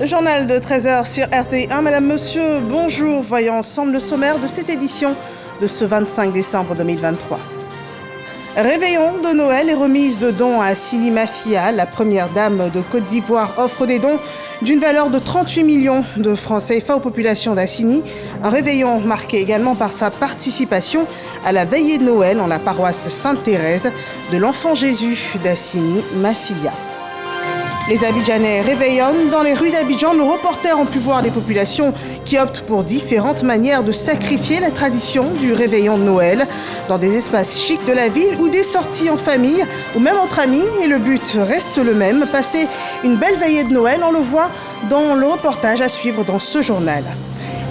Journal de 13h sur RT1. Madame, monsieur, bonjour. Voyons ensemble le sommaire de cette édition de ce 25 décembre 2023. Réveillon de Noël et remise de dons à Assini Mafia. La première dame de Côte d'Ivoire offre des dons d'une valeur de 38 millions de francs CFA aux populations d'Assini. Un réveillon marqué également par sa participation à la veillée de Noël en la paroisse Sainte-Thérèse de l'Enfant Jésus d'Assini Mafia. Les Abidjanais réveillonnent dans les rues d'Abidjan. Nos reporters ont pu voir des populations qui optent pour différentes manières de sacrifier la tradition du réveillon de Noël dans des espaces chics de la ville ou des sorties en famille ou même entre amis. Et le but reste le même, passer une belle veillée de Noël. On le voit dans le reportage à suivre dans ce journal.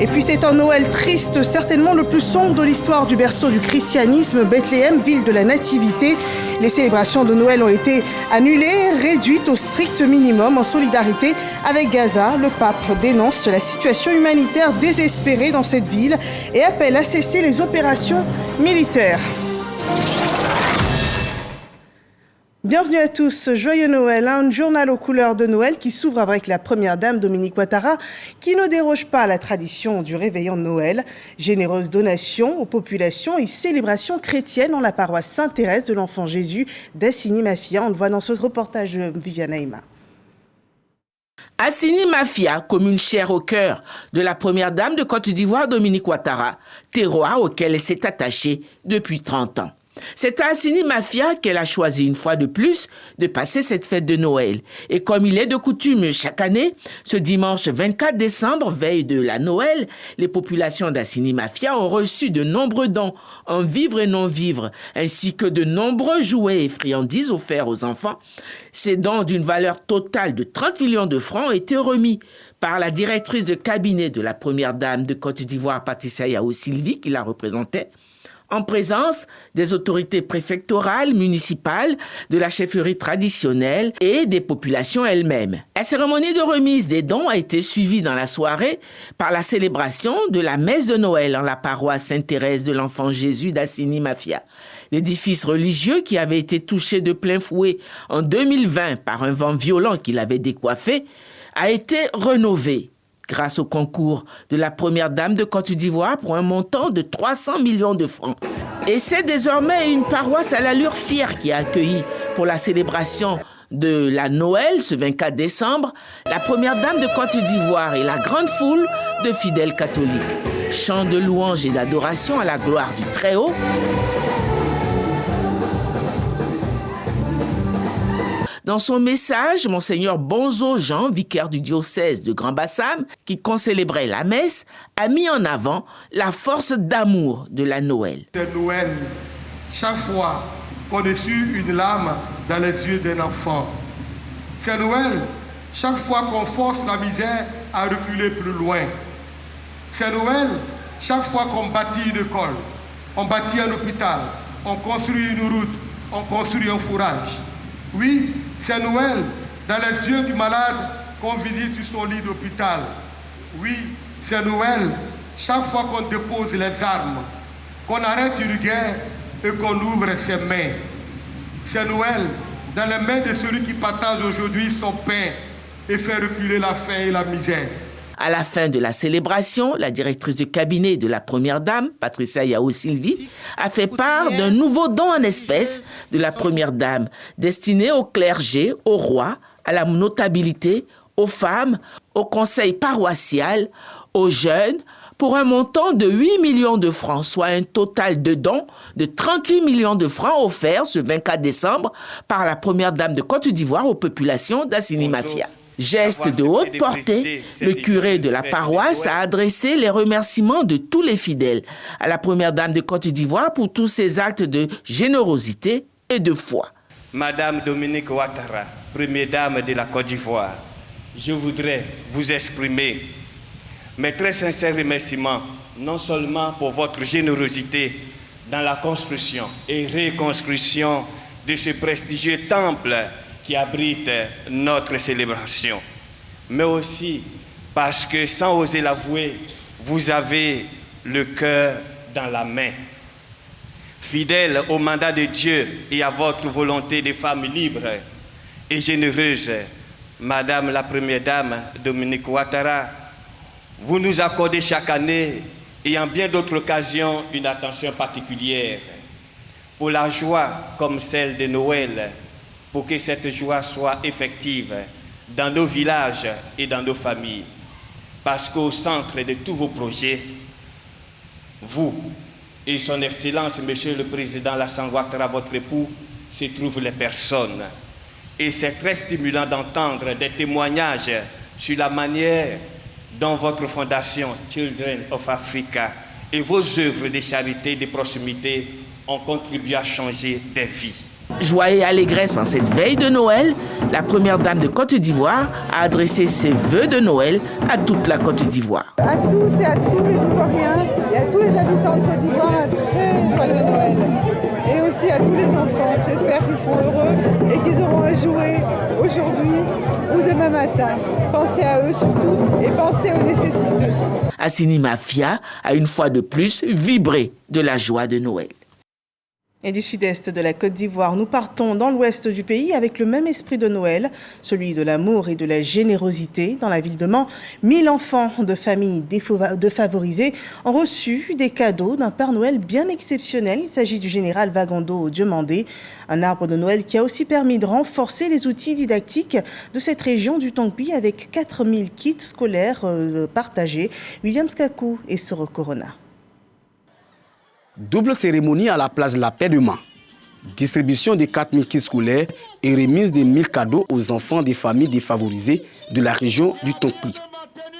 Et puis c'est un Noël triste, certainement le plus sombre de l'histoire du berceau du christianisme, Bethléem, ville de la Nativité. Les célébrations de Noël ont été annulées, réduites au strict minimum en solidarité avec Gaza. Le pape dénonce la situation humanitaire désespérée dans cette ville et appelle à cesser les opérations militaires. Bienvenue à tous, joyeux Noël, un journal aux couleurs de Noël qui s'ouvre avec la première dame Dominique Ouattara qui ne déroge pas à la tradition du réveillon de Noël. Généreuse donation aux populations et célébration chrétienne en la paroisse Sainte-Thérèse de l'Enfant Jésus d'Assini Mafia. On le voit dans ce reportage de Viviane Aïma. Assini Mafia, commune chère au cœur de la première dame de Côte d'Ivoire Dominique Ouattara, terroir auquel elle s'est attachée depuis 30 ans. C'est à Assini Mafia qu'elle a choisi une fois de plus de passer cette fête de Noël. Et comme il est de coutume chaque année, ce dimanche 24 décembre, veille de la Noël, les populations d'Assini Mafia ont reçu de nombreux dons en vivres et non-vivres, ainsi que de nombreux jouets et friandises offerts aux enfants. Ces dons d'une valeur totale de 30 millions de francs ont été remis par la directrice de cabinet de la première dame de Côte d'Ivoire, Patricia Yao Sylvie, qui la représentait, en présence des autorités préfectorales, municipales, de la chefferie traditionnelle et des populations elles-mêmes. La cérémonie de remise des dons a été suivie dans la soirée par la célébration de la messe de Noël en la paroisse Sainte-Thérèse de l'Enfant Jésus d'Assini Mafia. L'édifice religieux qui avait été touché de plein fouet en 2020 par un vent violent qui l'avait décoiffé a été rénové grâce au concours de la première dame de Côte d'Ivoire pour un montant de 300 millions de francs. Et c'est désormais une paroisse à l'allure fière qui a accueilli pour la célébration de la Noël, ce 24 décembre, la première dame de Côte d'Ivoire et la grande foule de fidèles catholiques. Chants de louange et d'adoration à la gloire du Très-Haut. Dans son message, Monseigneur Bonzo Jean, vicaire du diocèse de Grand-Bassam, qui concélébrait la messe, a mis en avant la force d'amour de la Noël. C'est Noël, chaque fois qu'on essuie une larme dans les yeux d'un enfant. C'est Noël, chaque fois qu'on force la misère à reculer plus loin. C'est Noël, chaque fois qu'on bâtit une école, on bâtit un hôpital, on construit une route, on construit un fourrage. Oui, c'est Noël, dans les yeux du malade qu'on visite sur son lit d'hôpital. Oui, c'est Noël, chaque fois qu'on dépose les armes, qu'on arrête une guerre et qu'on ouvre ses mains. C'est Noël, dans les mains de celui qui partage aujourd'hui son pain et fait reculer la faim et la misère. À la fin de la célébration, la directrice de cabinet de la première dame, Patricia Yao Sylvie, a fait part d'un nouveau don en espèces de la première dame, destiné au clergé, au roi, à la notabilité, aux femmes, au conseil paroissial, aux jeunes, pour un montant de 8 millions de francs, soit un total de dons de 38 millions de francs offerts ce 24 décembre par la première dame de Côte d'Ivoire aux populations d'Assini Mafia. Geste de haute portée, le curé de la paroisse a adressé les remerciements de tous les fidèles à la première dame de Côte d'Ivoire pour tous ses actes de générosité et de foi. Madame Dominique Ouattara, première dame de la Côte d'Ivoire, je voudrais vous exprimer mes très sincères remerciements, non seulement pour votre générosité dans la construction et reconstruction de ce prestigieux temple qui abrite notre célébration, mais aussi parce que, sans oser l'avouer, vous avez le cœur dans la main. Fidèle au mandat de Dieu et à votre volonté de femme libre et généreuse, Madame la Première Dame Dominique Ouattara, vous nous accordez chaque année et en bien d'autres occasions une attention particulière pour la joie comme celle de Noël, pour que cette joie soit effective dans nos villages et dans nos familles. Parce qu'au centre de tous vos projets, vous et son Excellence, Monsieur le Président Alassane Ouattara, votre époux, se trouvent les personnes. Et c'est très stimulant d'entendre des témoignages sur la manière dont votre fondation Children of Africa et vos œuvres de charité et de proximité ont contribué à changer des vies. Joie et allégresse en cette veille de Noël, la première dame de Côte d'Ivoire a adressé ses vœux de Noël à toute la Côte d'Ivoire. À tous et à tous les Ivoiriens et à tous les habitants de Côte d'Ivoire, un très joyeux Noël. Et aussi à tous les enfants, j'espère qu'ils seront heureux et qu'ils auront à jouer aujourd'hui ou demain matin. Pensez à eux surtout et pensez aux nécessiteux. Assini Mafia a une fois de plus vibré de la joie de Noël. Et du sud-est de la Côte d'Ivoire, nous partons dans l'ouest du pays avec le même esprit de Noël, celui de l'amour et de la générosité. Dans la ville de Mans, 1000 enfants de familles défavorisées ont reçu des cadeaux d'un Père Noël bien exceptionnel. Il s'agit du général Vagondo Diomandé, un arbre de Noël qui a aussi permis de renforcer les outils didactiques de cette région du Tongpi avec 4000 kits scolaires partagés. William Skakou et Soro Corona. Double cérémonie à la place de la paix de Mans. Distribution de 4000 kits scolaires et remise de 1000 cadeaux aux enfants des familles défavorisées de la région du Tongpi.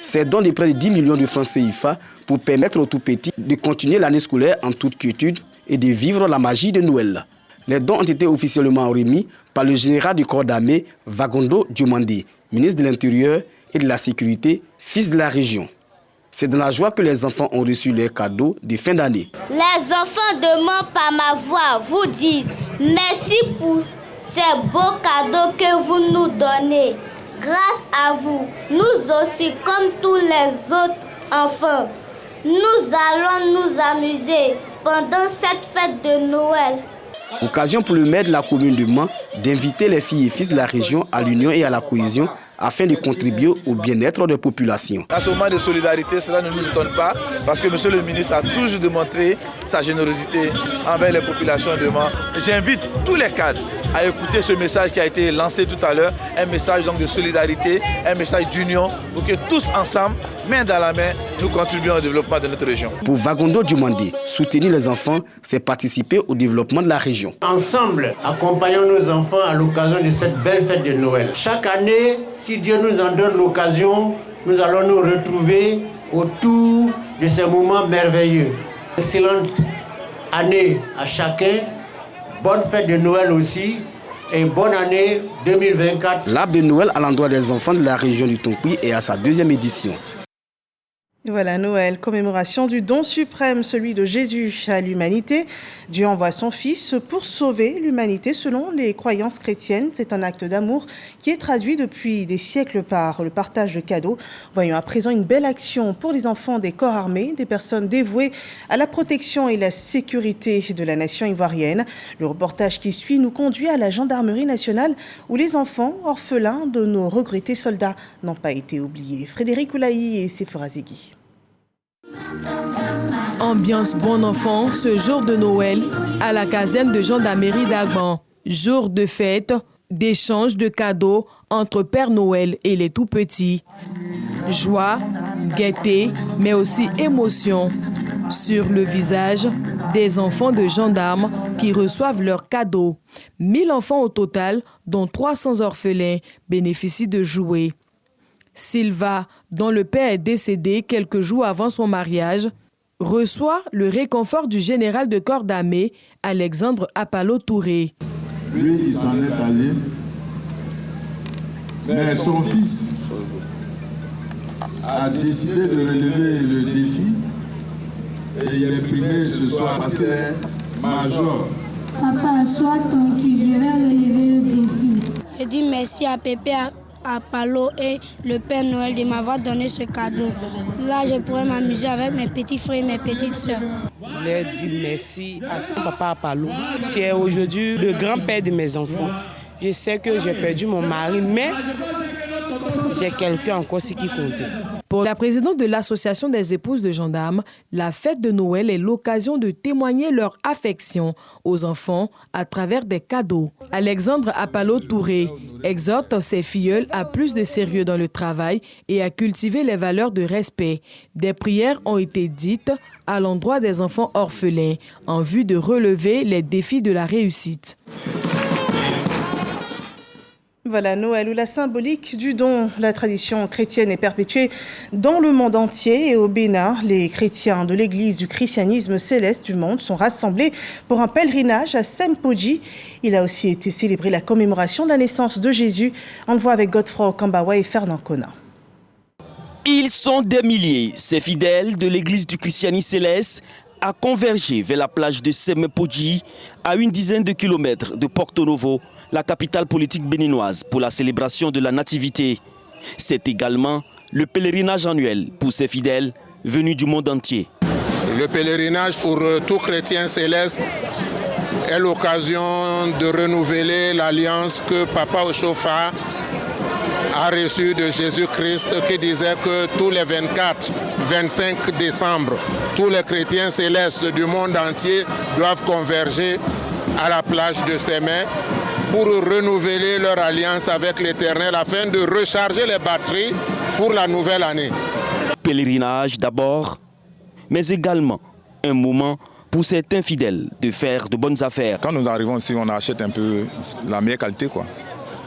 C'est don de près de 10 millions de francs CFA pour permettre aux tout-petits de continuer l'année scolaire en toute quiétude et de vivre la magie de Noël. Les dons ont été officiellement remis par le général du corps d'armée Vagondo Diomandé, ministre de l'Intérieur et de la Sécurité, fils de la région. C'est dans la joie que les enfants ont reçu leurs cadeaux de fin d'année. Les enfants de Mans, par ma voix, vous disent merci pour ces beaux cadeaux que vous nous donnez. Grâce à vous, nous aussi, comme tous les autres enfants, nous allons nous amuser pendant cette fête de Noël. Occasion pour le maire de la commune de Mans d'inviter les filles et fils de la région à l'union et à la cohésion afin de contribuer au bien-être des populations. À ce moment de solidarité, cela ne nous étonne pas parce que M. le ministre a toujours démontré sa générosité envers les populations de Mans. J'invite tous les cadres à écouter ce message qui a été lancé tout à l'heure, un message donc de solidarité, un message d'union pour que tous ensemble, main dans la main, nous contribuons au développement de notre région. Pour Vagondo Diomandé, soutenir les enfants, c'est participer au développement de la région. Ensemble, accompagnons nos enfants à l'occasion de cette belle fête de Noël. Chaque année, si Dieu nous en donne l'occasion, nous allons nous retrouver autour de ces moments merveilleux. Excellente année à chacun, bonne fête de Noël aussi et bonne année 2024. L'arbre de Noël à l'endroit des enfants de la région du Tongpi est à sa 2e édition. Voilà, Noël, commémoration du don suprême, celui de Jésus à l'humanité. Dieu envoie son Fils pour sauver l'humanité selon les croyances chrétiennes. C'est un acte d'amour qui est traduit depuis des siècles par le partage de cadeaux. Voyons à présent une belle action pour les enfants des corps armés, des personnes dévouées à la protection et la sécurité de la nation ivoirienne. Le reportage qui suit nous conduit à la gendarmerie nationale où les enfants orphelins de nos regrettés soldats n'ont pas été oubliés. Frédéric Oulaï et Sephora Zegui. Ambiance bon enfant ce jour de Noël à la caserne de gendarmerie d'Agban. Jour de fête, d'échange de cadeaux entre Père Noël et les tout-petits. Joie, gaieté, mais aussi émotion sur le visage des enfants de gendarmes qui reçoivent leurs cadeaux. 1000 enfants au total, dont 300 orphelins, bénéficient de jouets. Silva, dont le père est décédé quelques jours avant son mariage, reçoit le réconfort du général de corps d'armée, Alexandre Apalo Touré. Lui, il s'en est allé, mais son fils a décidé de relever le défi et il est primé ce soir parce qu'il est major. Papa, sois tranquille, je vais relever le défi. Je dis merci à Pépé, à Palo et le Père Noël de m'avoir donné ce cadeau. Là, je pourrais m'amuser avec mes petits frères et mes petites sœurs. Je leur dis merci à ton papa Palo. Tu es aujourd'hui le grand-père de mes enfants. Je sais que j'ai perdu mon mari, mais j'ai quelqu'un encore qui compte. Pour la présidente de l'Association des épouses de gendarmes, la fête de Noël est l'occasion de témoigner leur affection aux enfants à travers des cadeaux. Alexandre Apalo Touré exhorte ses filleuls à plus de sérieux dans le travail et à cultiver les valeurs de respect. Des prières ont été dites à l'endroit des enfants orphelins en vue de relever les défis de la réussite. Voilà, Noël, où la symbolique du don, la tradition chrétienne est perpétuée dans le monde entier. Et au Bénin, les chrétiens de l'église du christianisme céleste du monde sont rassemblés pour un pèlerinage à Sempoji. Il a aussi été célébré la commémoration de la naissance de Jésus. On le voit avec Godefroy Okambawa et Fernand Kona. Ils sont des milliers, ces fidèles de l'église du christianisme céleste, à converger vers la plage de Sempoji, à une dizaine de kilomètres de Porto Novo, la capitale politique béninoise, pour la célébration de la Nativité. C'est également le pèlerinage annuel pour ces fidèles venus du monde entier. Le pèlerinage pour tout chrétien céleste est l'occasion de renouveler l'alliance que Papa Oshofa a reçue de Jésus-Christ, qui disait que tous les 24-25 décembre, tous les chrétiens célestes du monde entier doivent converger à la plage de Sémé pour renouveler leur alliance avec l'Éternel afin de recharger les batteries pour la nouvelle année. Pèlerinage d'abord, mais également un moment pour certains fidèles de faire de bonnes affaires. Quand nous arrivons ici, on achète un peu la meilleure qualité, quoi.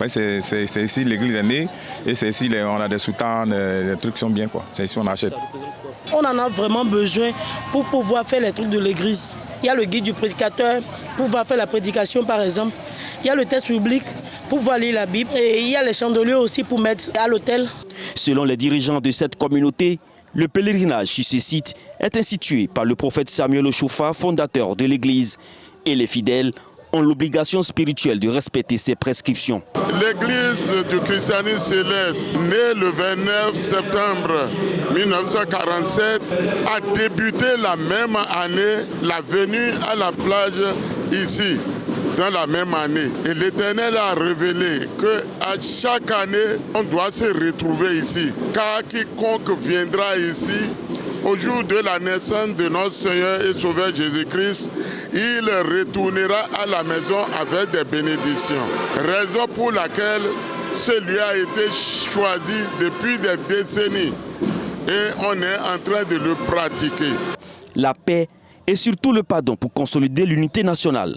C'est ici l'église est née et c'est ici on a des soutanes, des trucs qui sont bien, quoi. C'est ici on achète. On en a vraiment besoin pour pouvoir faire les trucs de l'église. Il y a le guide du prédicateur pour pouvoir faire la prédication par exemple. Il y a le texte public pour pouvoir lire la Bible. Et il y a les chandeliers aussi pour mettre à l'hôtel. Selon les dirigeants de cette communauté, le pèlerinage sur ce site est institué par le prophète Samuel Oshofa, fondateur de l'église. Et les fidèles ont l'obligation spirituelle de respecter ses prescriptions. L'église du christianisme céleste, née le 29 septembre 1947, a débuté la même année la venue à la plage ici, dans la même année. Et l'Éternel a révélé qu'à chaque année, on doit se retrouver ici. Car quiconque viendra ici, au jour de la naissance de notre Seigneur et Sauveur Jésus-Christ, il retournera à la maison avec des bénédictions. Raison pour laquelle celui a été choisi depuis des décennies et on est en train de le pratiquer. La paix et surtout le pardon pour consolider l'unité nationale.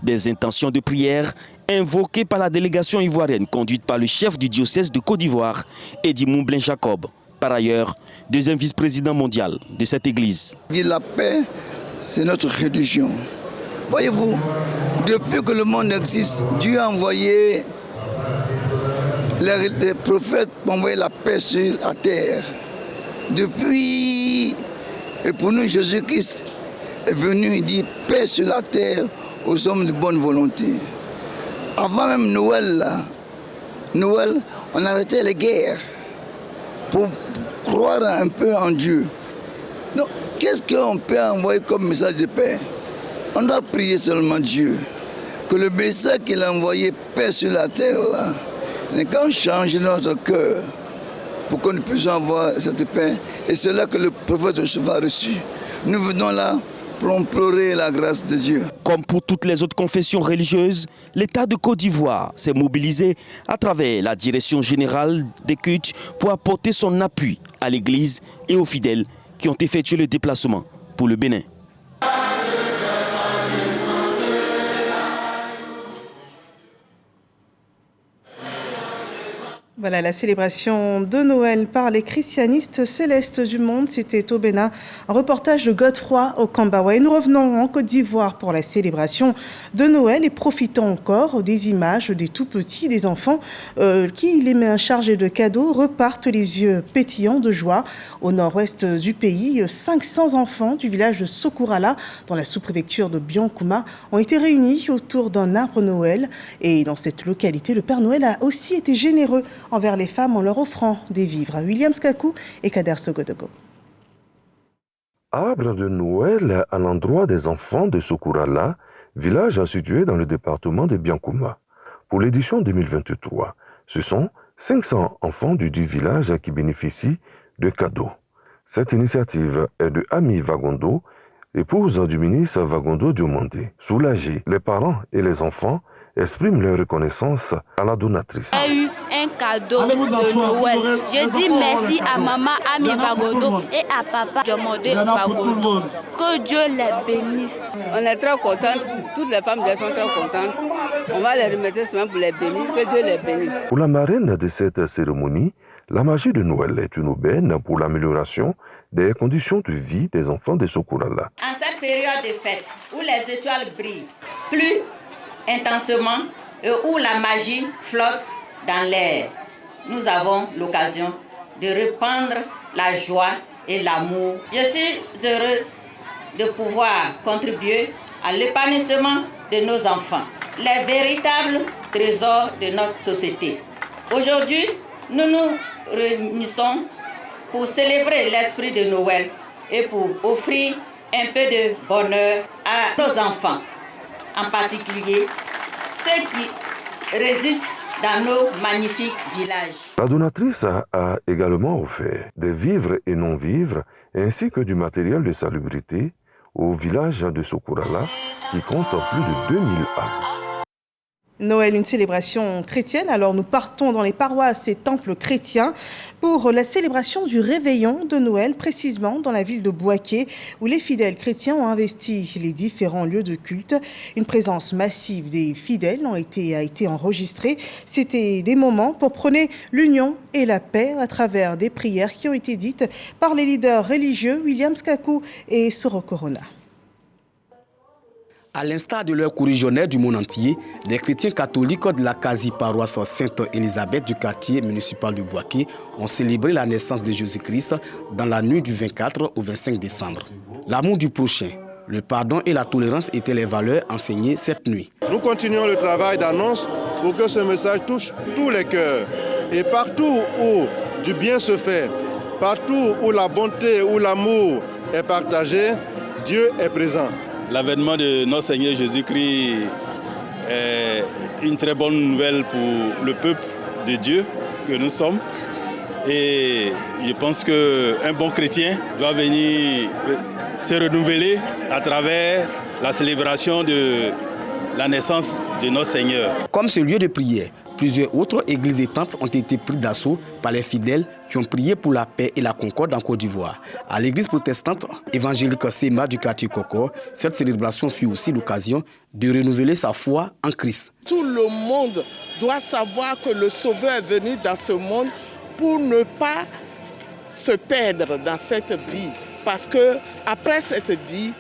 Des intentions de prière invoquées par la délégation ivoirienne conduite par le chef du diocèse de Côte d'Ivoire, Eddy Moumblin Jacob. Par ailleurs, deuxième vice-président mondial de cette église. La paix, c'est notre religion. Voyez-vous, depuis que le monde existe, Dieu a envoyé les prophètes pour envoyer la paix sur la terre. Depuis, et pour nous, Jésus-Christ est venu dire paix sur la terre aux hommes de bonne volonté. Avant même Noël, on arrêtait les guerres pour croire un peu en Dieu. Donc, qu'est-ce qu'on peut envoyer comme message de paix? On doit prier seulement Dieu. Que le message qu'il a envoyé, paix sur la terre, là, n'est qu'à changer notre cœur pour que nous puissions avoir cette paix. Et c'est là que le prophète Oshofa a reçu. Nous venons là pour implorer la grâce de Dieu. Comme pour toutes les autres confessions religieuses, l'État de Côte d'Ivoire s'est mobilisé à travers la Direction générale des cultes pour apporter son appui à l'Église et aux fidèles qui ont effectué le déplacement pour le Bénin. Voilà la célébration de Noël par les christianistes célestes du monde. C'était au Bénin, un reportage de Godefroy Okambawa. Et nous revenons en Côte d'Ivoire pour la célébration de Noël et profitons encore des images des tout-petits, des enfants qui, les mains chargées de cadeaux, repartent les yeux pétillants de joie. Au nord-ouest du pays, 500 enfants du village de Sokourala, dans la sous-préfecture de Biankouma, ont été réunis autour d'un arbre Noël. Et dans cette localité, le Père Noël a aussi été généreux envers les femmes en leur offrant des vivres. William Skakou et Kader Sogodogo. Arbre de Noël à l'endroit des enfants de Sokourala, village situé dans le département de Biankouma. Pour l'édition 2023, ce sont 500 enfants du dit village qui bénéficient de cadeaux. Cette initiative est de Ami Vagondo, épouse du ministre Vagondo Diomandé. Soulagés, les parents et les enfants expriment leur reconnaissance à la donatrice. J'ai eu un cadeau de Noël. Je dis merci à maman Ami Vagondo et à papa Diomandé Vagondo. Que Dieu les bénisse. On est très contents. Toutes les femmes sont très contentes. On va les remercier seulement pour les bénir. Que Dieu les bénisse. Pour la marraine de cette cérémonie, la magie de Noël est une aubaine pour l'amélioration des conditions de vie des enfants de Sokourala. En cette période de fête où les étoiles brillent plus intensément et où la magie flotte dans l'air, nous avons l'occasion de répandre la joie et l'amour. Je suis heureuse de pouvoir contribuer à l'épanouissement de nos enfants, les véritables trésors de notre société. Aujourd'hui, nous nous réunissons pour célébrer l'esprit de Noël et pour offrir un peu de bonheur à nos enfants, en particulier ceux qui résident dans nos magnifiques villages. La donatrice a également offert des vivres et non-vivres ainsi que du matériel de salubrité au village de Sokourala qui compte plus de 2000 âmes. Noël, une célébration chrétienne. Alors nous partons dans les paroisses et temples chrétiens pour la célébration du réveillon de Noël, précisément dans la ville de Bouaké, où les fidèles chrétiens ont investi les différents lieux de culte. Une présence massive des fidèles a été enregistrée. C'était des moments pour prôner l'union et la paix à travers des prières qui ont été dites par les leaders religieux William Skakou et Soro Corona. À l'instar de leurs courigionnaires du monde entier, les chrétiens catholiques de la quasi-paroisse Sainte-Élisabeth du quartier municipal de Bouaké ont célébré la naissance de Jésus-Christ dans la nuit du 24 au 25 décembre. L'amour du prochain, le pardon et la tolérance étaient les valeurs enseignées cette nuit. Nous continuons le travail d'annonce pour que ce message touche tous les cœurs. Et partout où du bien se fait, partout où la bonté, où l'amour est partagé, Dieu est présent. L'avènement de notre Seigneur Jésus-Christ est une très bonne nouvelle pour le peuple de Dieu que nous sommes. Et je pense qu'un bon chrétien doit venir se renouveler à travers la célébration de la naissance de notre Seigneur. Comme ce lieu de prière, plusieurs autres églises et temples ont été pris d'assaut par les fidèles qui ont prié pour la paix et la concorde en Côte d'Ivoire. À l'église protestante évangélique Sema du quartier Kokor, cette célébration fut aussi l'occasion de renouveler sa foi en Christ. Tout le monde doit savoir que le Sauveur est venu dans ce monde pour ne pas se perdre dans cette vie. Parce qu'après cette vie,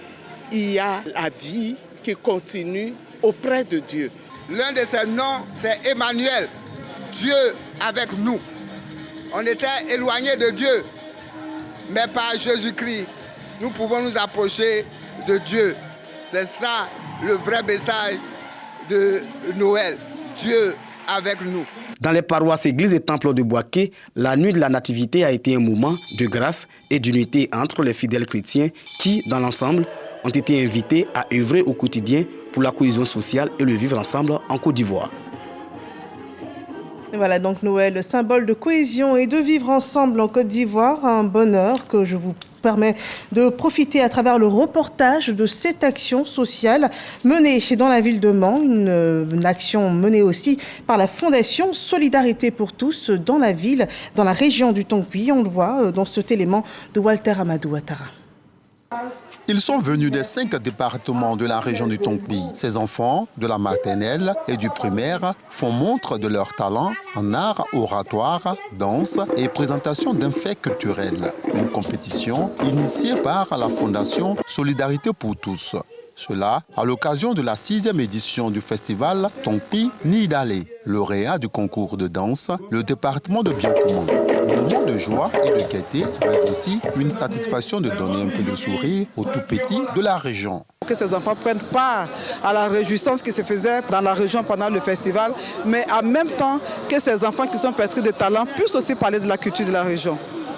il y a la vie qui continue auprès de Dieu. L'un de ses noms, c'est Emmanuel, Dieu avec nous. On était éloignés de Dieu, mais par Jésus-Christ, nous pouvons nous approcher de Dieu. C'est ça le vrai message de Noël, Dieu avec nous. Dans les paroisses, églises et temples de Bouaké, la nuit de la Nativité a été un moment de grâce et d'unité entre les fidèles chrétiens qui, dans l'ensemble, ont été invités à œuvrer au quotidien pour la cohésion sociale et le vivre ensemble en Côte d'Ivoire. Voilà donc Noël, symbole de cohésion et de vivre ensemble en Côte d'Ivoire. Un bonheur que je vous permets de profiter à travers le reportage de cette action sociale menée dans la ville de Mans. Une action menée aussi par la Fondation Solidarité pour tous dans la ville, dans la région du Tongpi. On le voit dans cet élément de Walter Amadou Ouattara. Ils sont venus des 5 départements de la région du Tongpi. Ces enfants, de la maternelle et du primaire, font montre de leur talent en art oratoire, danse et présentation d'un fait culturel. Une compétition initiée par la Fondation Solidarité pour tous. Cela à l'occasion de la 6e édition du festival Tongpi Nidale, lauréat du concours de danse, le département de Biancoumont. Moment de joie et de gaieté, mais aussi une satisfaction de donner un peu de sourire aux tout petits de la région. Que ces enfants prennent part à la réjouissance qui se faisait dans la région pendant le festival, mais en même temps que ces enfants qui sont pétris de talent puissent aussi parler de la culture de la région.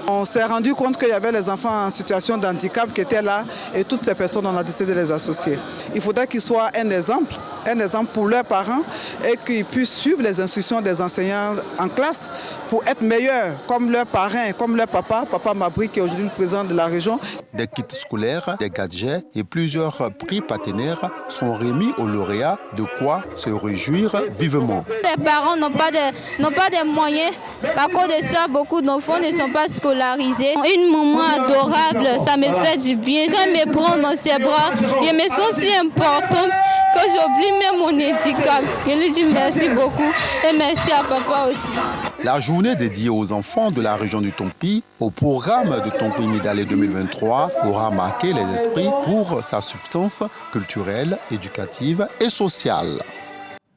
On s'est rendu compte qu'il y avait les enfants en situation de handicap qui étaient là et toutes ces personnes, on a décidé de les associer. Il faudrait qu'ils soient un exemple un exemple pour leurs parents et qu'ils puissent suivre les instructions des enseignants en classe pour être meilleurs, comme leurs parrains, comme leur papa Mabri qui est aujourd'hui le président de la région. Des kits scolaires, des gadgets et plusieurs prix partenaires sont remis aux lauréats, de quoi se réjouir vivement. Les parents n'ont pas de moyens, à cause de ça, beaucoup d'enfants ne sont pas scolarisés. Une maman adorable, ça me fait du bien. Quand elle me prend dans ses bras, je me sens si importante que j'oublie même mon handicap. Je lui dis merci beaucoup et merci à papa aussi. La journée dédiée aux enfants de la région du Tompi, au programme de Tompi Nidalé 2023, aura marqué les esprits pour sa substance culturelle, éducative et sociale.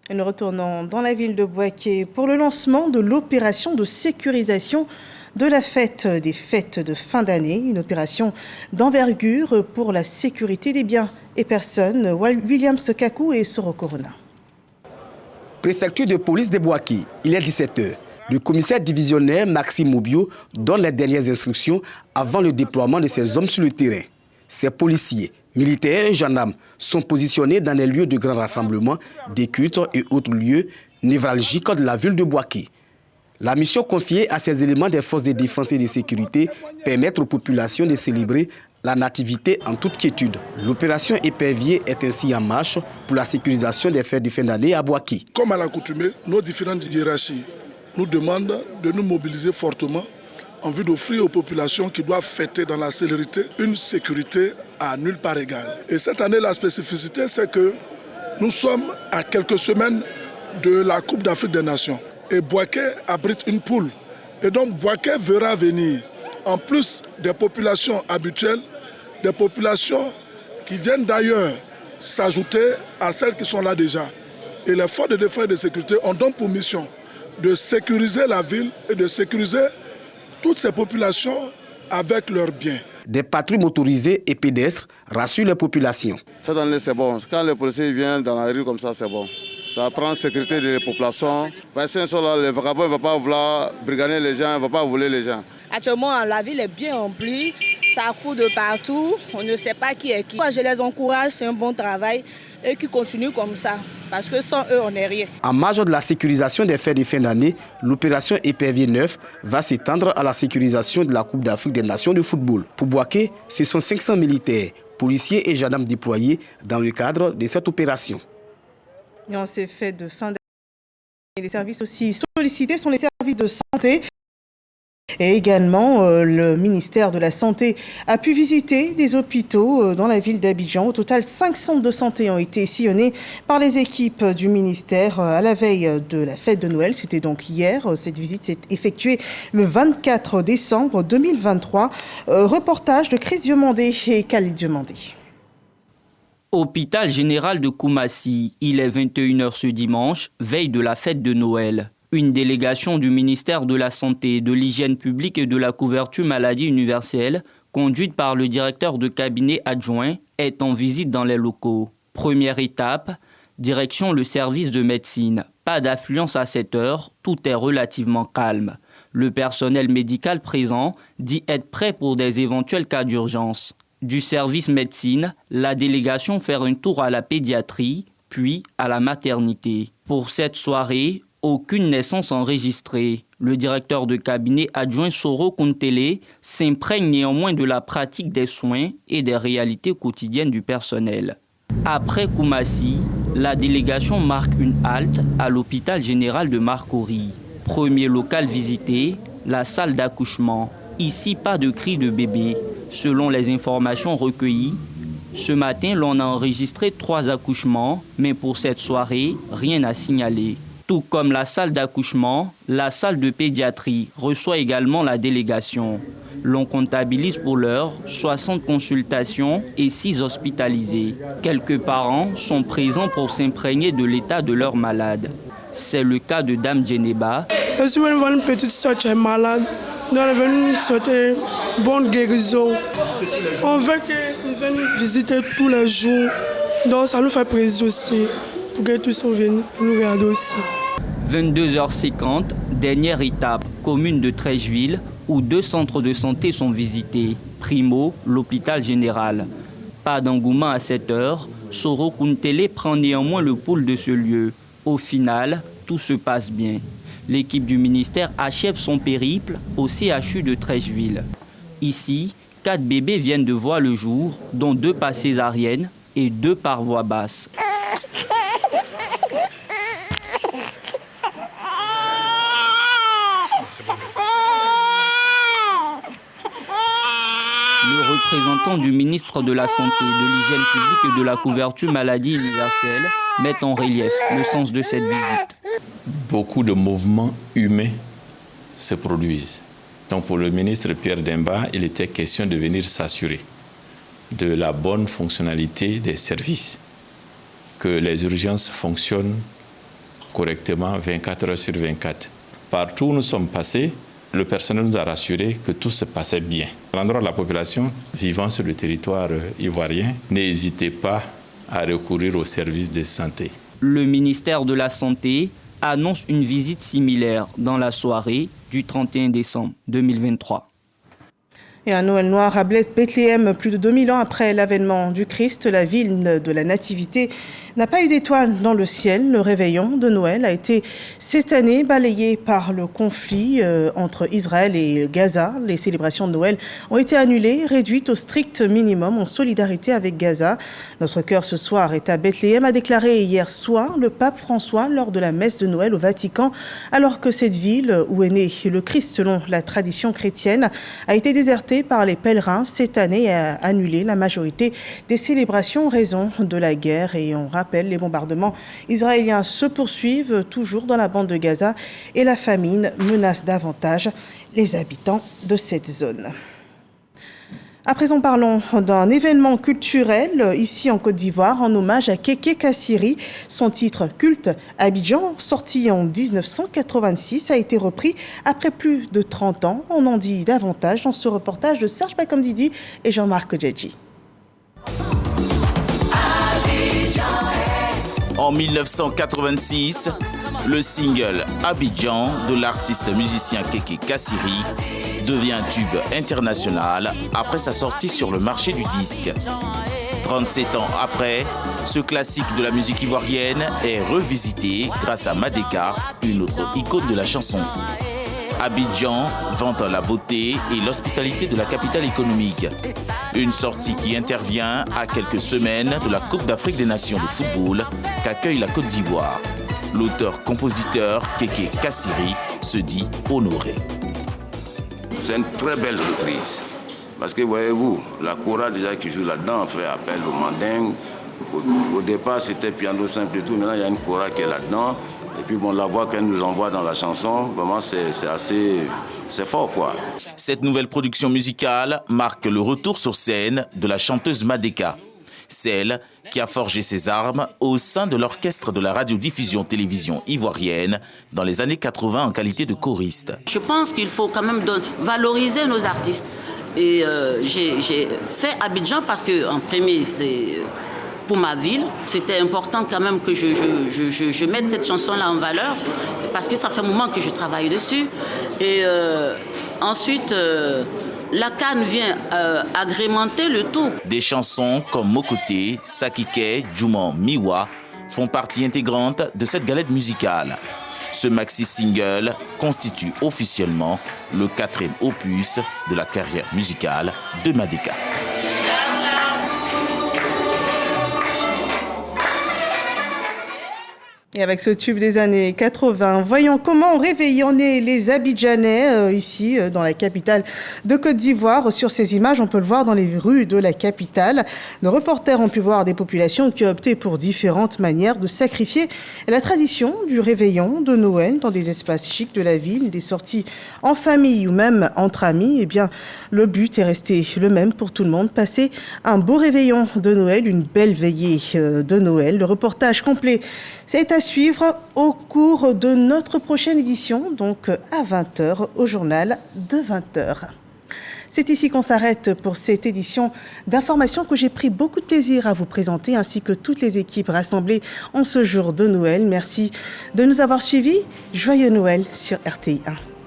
Et nous retournons dans la ville de Bouaké pour le lancement de l'opération de sécurisation de la fête des fêtes de fin d'année, une opération d'envergure pour la sécurité des biens et personnes. Williams Kakou et Soro Corona. Préfecture de police de Bouaké, il est 17h. Le commissaire divisionnaire Maxime Moubio donne les dernières instructions avant le déploiement de ses hommes sur le terrain. Ces policiers, militaires et gendarmes sont positionnés dans les lieux de grand rassemblement, des cultes et autres lieux névralgiques de la ville de Bouaké. La mission confiée à ces éléments des forces de défense et de sécurité permet aux populations de célébrer la nativité en toute quiétude. L'opération Épervier est ainsi en marche pour la sécurisation des fêtes de fin d'année à Bouaké. Comme à l'accoutumée, nos différentes hiérarchies nous demandent de nous mobiliser fortement en vue d'offrir aux populations qui doivent fêter dans la célérité une sécurité à nulle part égale. Et cette année, la spécificité, c'est que nous sommes à quelques semaines de la Coupe d'Afrique des Nations. Et Bouaké abrite une poule. Et donc Bouaké verra venir, en plus des populations habituelles, des populations qui viennent d'ailleurs s'ajouter à celles qui sont là déjà. Et les forces de défense et de sécurité ont donc pour mission de sécuriser la ville et de sécuriser toutes ces populations avec leurs biens. Des patrouilles motorisées et pédestres rassurent les populations. Cette année, c'est bon. Quand les policiers viennent dans la rue comme ça, c'est bon. Ça prend la sécurité des populations. Parce que là, les vagabonds ne vont pas vouloir brigander les gens, ne vont pas voler les gens. Actuellement, la ville est bien remplie. Ça court de partout. On ne sait pas qui est qui. Moi, je les encourage, c'est un bon travail et qu'ils continuent comme ça. Parce que sans eux, on n'est rien. En marge de la sécurisation des fêtes de fin d'année, l'opération Épervier 9 va s'étendre à la sécurisation de la Coupe d'Afrique des Nations de football. Pour Bouaké, ce sont 500 militaires, policiers et gendarmes déployés dans le cadre de cette opération. Et en ces fêtes de fin d'année, les services aussi sollicités sont les services de santé. Et également, le ministère de la Santé a pu visiter des hôpitaux dans la ville d'Abidjan. Au total, 5 centres de santé ont été sillonnés par les équipes du ministère à la veille de la fête de Noël. C'était donc hier. Cette visite s'est effectuée le 24 décembre 2023. Reportage de Chris Diomandé et Khalid Diomandé. Hôpital général de Koumassi, il est 21h ce dimanche, veille de la fête de Noël. Une délégation du ministère de la Santé, de l'Hygiène publique et de la couverture maladie universelle, conduite par le directeur de cabinet adjoint, est en visite dans les locaux. Première étape, direction le service de médecine. Pas d'affluence à cette heure, tout est relativement calme. Le personnel médical présent dit être prêt pour des éventuels cas d'urgence. Du service médecine, la délégation fait un tour à la pédiatrie, puis à la maternité. Pour cette soirée, aucune naissance enregistrée. Le directeur de cabinet adjoint Soro Kuntele s'imprègne néanmoins de la pratique des soins et des réalités quotidiennes du personnel. Après Koumassi, la délégation marque une halte à l'hôpital général de Marcory. Premier local visité, la salle d'accouchement. Ici, pas de cris de bébé. Selon les informations recueillies, ce matin, l'on a enregistré 3 accouchements, mais pour cette soirée, rien à signaler. Tout comme la salle d'accouchement, la salle de pédiatrie reçoit également la délégation. L'on comptabilise pour l'heure 60 consultations et 6 hospitalisés. Quelques parents sont présents pour s'imprégner de l'état de leur malade. C'est le cas de Dame Djeneba. Je suis une petite soeur qui est malade. Nous sommes venus souhaiter bonne guérison. On veut qu'ils viennent visiter tous les jours. Donc ça nous fait plaisir aussi pour que tous sont venus nous regarder aussi. 22h50, dernière étape, commune de Trècheville, où 2 centres de santé sont visités. Primo, l'hôpital général. Pas d'engouement à cette heure, Soro Kuntele prend néanmoins le pôle de ce lieu. Au final, tout se passe bien. L'équipe du ministère achève son périple au CHU de Trècheville. Ici, 4 bébés viennent de voir le jour, dont 2 par césarienne et 2 par voie basse. Le représentant du ministre de la Santé, de l'Hygiène publique et de la couverture maladie universelle met en relief le sens de cette visite. Beaucoup de mouvements humains se produisent. Donc pour le ministre Pierre Demba, il était question de venir s'assurer de la bonne fonctionnalité des services, que les urgences fonctionnent correctement 24 heures sur 24. Partout où nous sommes passés, le personnel nous a rassuré que tout se passait bien. À l'endroit de la population vivant sur le territoire ivoirien, n'hésitez pas à recourir aux services de santé. Le ministère de la Santé annonce une visite similaire dans la soirée du 31 décembre 2023. Et un Noël noir à Bethléem, plus de 2000 ans après l'avènement du Christ, la ville de la Nativité n'a pas eu d'étoiles dans le ciel. Le réveillon de Noël a été cette année balayé par le conflit entre Israël et Gaza. Les célébrations de Noël ont été annulées, réduites au strict minimum en solidarité avec Gaza. Notre cœur ce soir est à Bethléem, a déclaré hier soir le pape François lors de la messe de Noël au Vatican, alors que cette ville où est né le Christ selon la tradition chrétienne a été désertée par les pèlerins cette année et a annulé la majorité des célébrations en raison de la guerre. Et on rappelle, les bombardements israéliens se poursuivent toujours dans la bande de Gaza et la famine menace davantage les habitants de cette zone. À présent, parlons d'un événement culturel ici en Côte d'Ivoire en hommage à Kéké Kassiri. Son titre culte Abidjan, sorti en 1986, a été repris après plus de 30 ans. On en dit davantage dans ce reportage de Serge Bakamdidi et Jean-Marc Djedji. En 1986, le single Abidjan de l'artiste musicien Kéké Kassiri devient un tube international après sa sortie sur le marché du disque. 37 ans après, ce classique de la musique ivoirienne est revisité grâce à Madeka, une autre icône de la chanson. Abidjan vante la beauté et l'hospitalité de la capitale économique. Une sortie qui intervient à quelques semaines de la Coupe d'Afrique des Nations de football qu'accueille la Côte d'Ivoire. L'auteur-compositeur Kéké Kassiri se dit honoré. C'est une très belle reprise. Parce que voyez-vous, la chorale déjà qui joue là-dedans fait appel au mandingue. Au départ, c'était piano simple et tout. Maintenant, il y a une chorale qui est là-dedans. Et puis bon, la voix qu'elle nous envoie dans la chanson, vraiment c'est fort quoi. Cette nouvelle production musicale marque le retour sur scène de la chanteuse Madeka, celle qui a forgé ses armes au sein de l'orchestre de la radiodiffusion télévision ivoirienne dans les années 80 en qualité de choriste. Je pense qu'il faut quand même valoriser nos artistes. Et j'ai fait Abidjan parce qu'en premier, c'est pour ma ville. C'était important quand même que je mette cette chanson-là en valeur parce que ça fait un moment que je travaille dessus. Et ensuite, la canne vient agrémenter le tout. Des chansons comme Mokoté, Sakike, Djouman, Miwa font partie intégrante de cette galette musicale. Ce maxi-single constitue officiellement le 4e opus de la carrière musicale de Madeka. Et avec ce tube des années 80, voyons comment réveillonner les Abidjanais ici dans la capitale de Côte d'Ivoire. Sur ces images, on peut le voir dans les rues de la capitale. Nos reporters ont pu voir des populations qui ont opté pour différentes manières de sacrifier la tradition du réveillon de Noël dans des espaces chics de la ville, des sorties en famille ou même entre amis. Eh bien, le but est resté le même pour tout le monde, passer un beau réveillon de Noël, une belle veillée de Noël. Le reportage complet, c'est à suivre au cours de notre prochaine édition, donc à 20h, au journal de 20h. C'est ici qu'on s'arrête pour cette édition d'information que j'ai pris beaucoup de plaisir à vous présenter, ainsi que toutes les équipes rassemblées en ce jour de Noël. Merci de nous avoir suivis. Joyeux Noël sur RTI 1.